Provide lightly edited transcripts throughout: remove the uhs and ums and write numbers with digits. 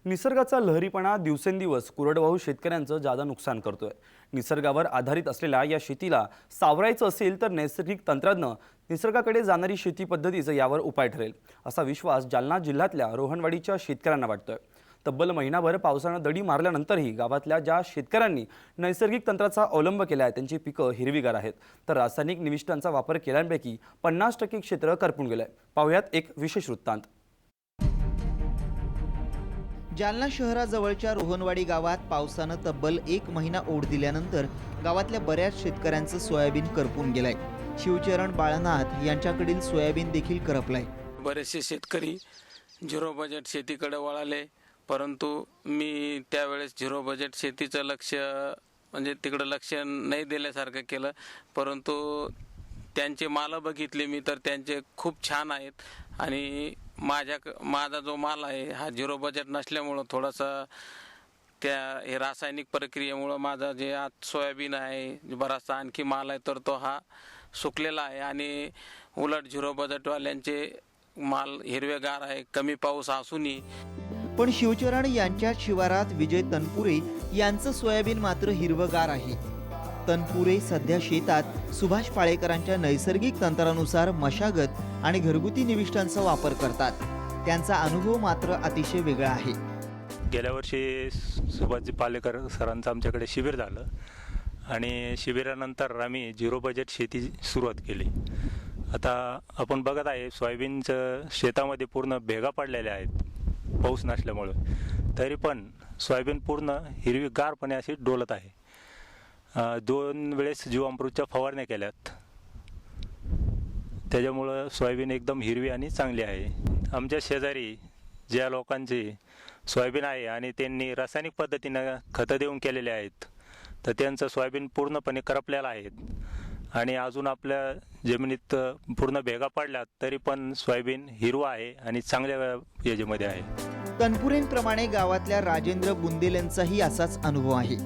निसर्गाचा लहरीपणा दिवसेंदिवस कोरडवाहू शेतकऱ्यांचं जादा नुकसान करतोय। निसर्गावर आधारित असलेल्या या शेतीला सावरायचं असेल तर नैसर्गिक तंत्रानं निसर्गाकडे जाणारी शेती पद्धतीचं यावर उपाय ठरेल, असा विश्वास जालना जिल्ह्यातल्या रोहनवाडीच्या शेतकऱ्यांना वाटतोय। तब्बल महिनाभर पावसानं दडी मारल्यानंतरही गावातल्या ज्या शेतकऱ्यांनी नैसर्गिक तंत्राचा अवलंब केलाय त्यांची पिकं हिरवीगार आहेत, तर रासायनिक निविष्ठांचा वापर केल्यापैकी 50% क्षेत्र करपून गेलंय। पाहुयात एक विशेष वृत्तांत। जालना शहराजवळच्या रोहनवाडी गावात पावसानं तब्बल 1 महिना ओढ दिल्यानंतर गावातल्या बऱ्याच शेतकऱ्यांचं सोयाबीन करपून गेलंय। शिवचरण बाळनाथ यांच्याकडील सोयाबीन देखील करपलाय। बरेचसे शेतकरी झिरो बजेट शेतीकडे वळाले, परंतु मी त्यावेळेस झिरो बजेट शेतीचं लक्ष म्हणजे तिकडे लक्ष नाही दिल्यासारखं केलं। परंतु त्यांचे माल बघितले मी तर त्यांचे खूप छान आहेत आणि माझा जो माल आहे हा झिरो बजेट नसल्यामुळं थोडासा हे रासायनिक प्रक्रियेमुळं माझा जे आज सोयाबीन आहे बराचसा आणखी माल आहे तर तो हा सुकलेला आहे आणि उलट झिरो बजेटवाल्यांचे माल हिरवेगार आहे, कमी पाऊस असूनही। पण शिवचरण यांच्या शिवारात विजय तनपुरे यांचं सोयाबीन मात्र हिरवगार आहे। तनपुरे सध्या शेतात सुभाष पाळेकरांच्या नैसर्गिक तंत्रानुसार मशागत आणि घरगुती निविष्ठांचा वापर करतात। त्यांचा अनुभव मात्र अतिशय वेगळा आहे। गेल्या वर्षी सुभाषजी पालेकर सरांचं आमच्याकडे शिबिर झालं आणि शिबिरानंतर आम्ही झिरो बजेट शेती सुरुवात केली। आता आपण बघत आहे सोयाबीनचं शेतामध्ये पूर्ण भेगा पडलेल्या आहेत पाऊस नसल्यामुळं, तरी पण सोयाबीन पूर्ण हिरवीगारपणे अशी डोलत आहे। 2 वेळेस जीवामृतच्या फवारण्या केल्यात, त्याच्यामुळं सोयाबीन एकदम हिरवी आणि चांगली आहे। आमच्या शेजारी ज्या लोकांची सोयाबीन आहे आणि त्यांनी रासायनिक पद्धतीनं खतं देऊन केलेले आहेत, तर त्यांचं सोयाबीन पूर्णपणे करपलेलं आहे आणि अजून आपल्या जमिनीत पूर्ण भेगा पडल्यात तरी पण सोयाबीन हिरवा आहे आणि चांगल्या याच्यामध्ये आहे। तनपुरेंप्रमाणे गावातल्या राजेंद्र बुंदेलेंचाही असाच अनुभव आहे।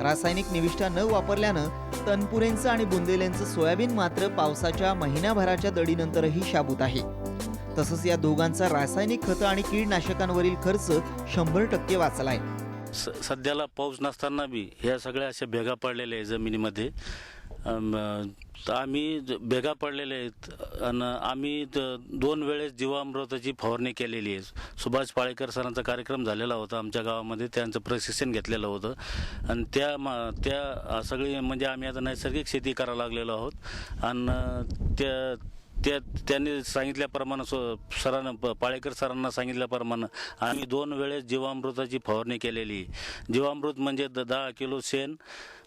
रासायनिक निविष्ठा न वापरल्यानं तनपुरेंचं आणि बुंदेलेंचं सोयाबीन मात्र पावसाच्या महिन्याभराच्या दडीनंतरही शाबूत आहे। तसंच या दोघांचा रासायनिक खतं आणि कीडनाशकांवरील खर्च 100% वाचलाय। सध्याला पाऊस नसताना बी ह्या सगळ्या अशा भेगा पडलेल्या आहे जमिनीमध्ये। आम्ही भेगा पडलेले आहेत आणि आम्ही 2 वेळेस जीवामृताची फवारणी केलेली आहे। सुभाष पाळेकर सरांचा कार्यक्रम झालेला होता आमच्या गावामध्ये, त्यांचं प्रशिक्षण घेतलेलं होतं आणि त्या सगळी म्हणजे आम्ही आता नैसर्गिक शेती करायला लागलेलो आहोत आणि त्यांनी सांगितल्याप्रमाणे सरांना पाळेकर सरांना सांगितल्याप्रमाणे आम्ही 2 वेळेस जीवामृताची फवारणी केलेली। जीवामृत म्हणजे 10 किलो शेण,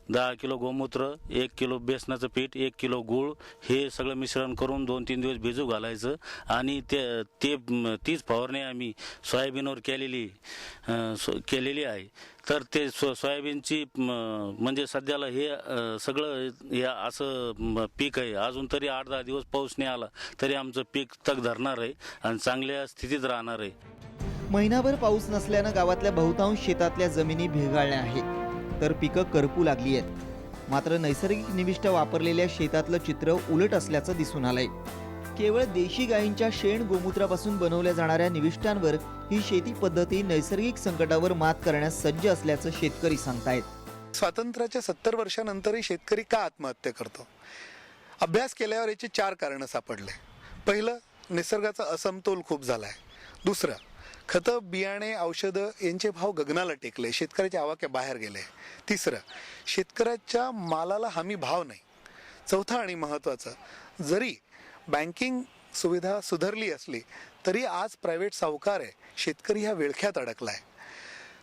10 किलो गोमूत्र, 1 किलो बेसनाचं पीठ, 1 किलो गूळ हे सगळं मिश्रण करून 2-3 दिवस भिजू घालायचं आणि तीच फवारणी आम्ही सोयाबीनवर केलेली आहे। तर ते सोयाबीनची म्हणजे सध्याला हे सगळं हे असं पीक आहे। अजून तरी 8-10 दिवस पाऊस नाही आला तरी आमचं पीक तग धरणार आहे आणि चांगल्या स्थितीत राहणार आहे। महिनाभर पाऊस नसल्यानं गावातल्या बहुतांश शेतातल्या जमिनी भेगाळल्या आहेत, तर पिकं करपू लागली आहेत। मात्र नैसर्गिक निविष्ठा वापरलेल्या शेतातलं चित्र उलट असल्याचं दिसून आलंय। केवळ देशी गायींच्या शेण गोमूत्रापासून बनवल्या जाणाऱ्या निविष्ठांवर ही शेती पद्धती नैसर्गिक संकटावर मात करण्यास सज्ज असल्याचं शेतकरी सांगतायत। स्वातंत्र्याच्या 70 वर्षानंतरही शेतकरी का आत्महत्या करतो? अभ्यास केल्यावर याची 4 कारणं सापडले। पहिलं, निसर्गाचा असमतोल खूप झालाय। दुसरं, खतं, बियाणे, औषधं यांचे भाव गगनाला टेकले, शेतकऱ्याच्या आवाक्या बाहेर गेले। तिसरं, शेतकऱ्याच्या मालाला हमी भाव नाही। चौथा आणि महत्त्वाचं, जरी बँकिंग सुविधा सुधारली असली तरी आज प्रायव्हेट सावकार आहे, शेतकरी ह्या विळख्यात अडकलाय।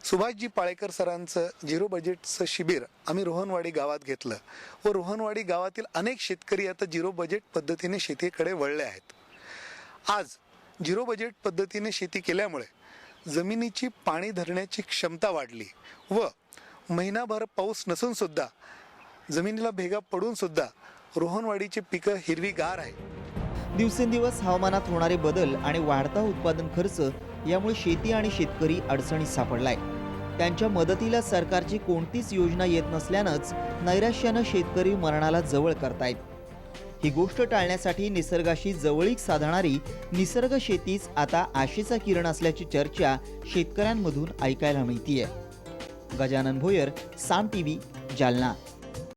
सुभाषजी पाळेकर सरांचं झिरो बजेटचं शिबिर आम्ही रोहनवाडी गावात घेतलं व रोहनवाडी गावातील अनेक शेतकरी आता झिरो बजेट पद्धतीने शेतीकडे वळले आहेत। आज झिरो बजेट पद्धतीने शेती केल्यामुळे जमिनीची पाणी धरण्याची क्षमता वाढली व महिनाभर पाऊस नसून सुद्धा जमिनीला भेगा पडून सुद्धा रोहनवाडीची पिकं हिरवीगार आहे। दिवसेंदिवस हवामानात होणारे बदल आणि वाढता उत्पादन खर्च यामुळे शेती आणि शेतकरी अडचणीत सापडलाय। त्यांच्या मदतीला सरकारची कोणतीच योजना येत नसल्यानंच नैराश्यानं शेतकरी मरणाला जवळ करतायत। ही गोष्ट टाळण्यासाठी निसर्गाशी जवळीक साधणारी निसर्ग शेतीच आता आशेचा किरण असल्याची चर्चा शेतकऱ्यांमधून ऐकायला मिळतीये. गजानन भोयर, साम टीव्ही, जालना.